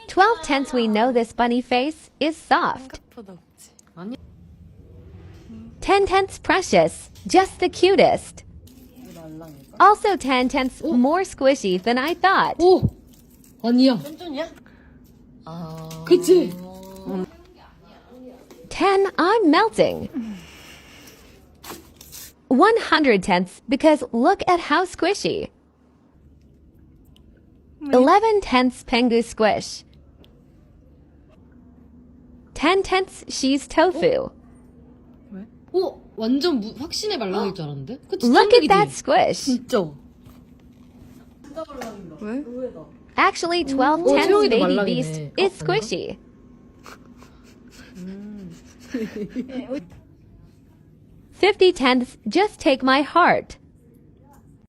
12 tenths we know this bunny face is soft. 10 tenths precious, just the cutest. Also 10 tenths more squishy than I thought. 오! 아니야. 그치? 10 I'm melting. 100 tenths because look at how squishy. 11 tenths pengu squish. 10 tenths she's tofu. 완전 확신의 말랑일 줄 알았는데? 그치? Look at that squish. 진짜. 왜? Actually 12 tenths 채용이도 baby 말랑이네. beast is squishy. 50 tenths just take my heart.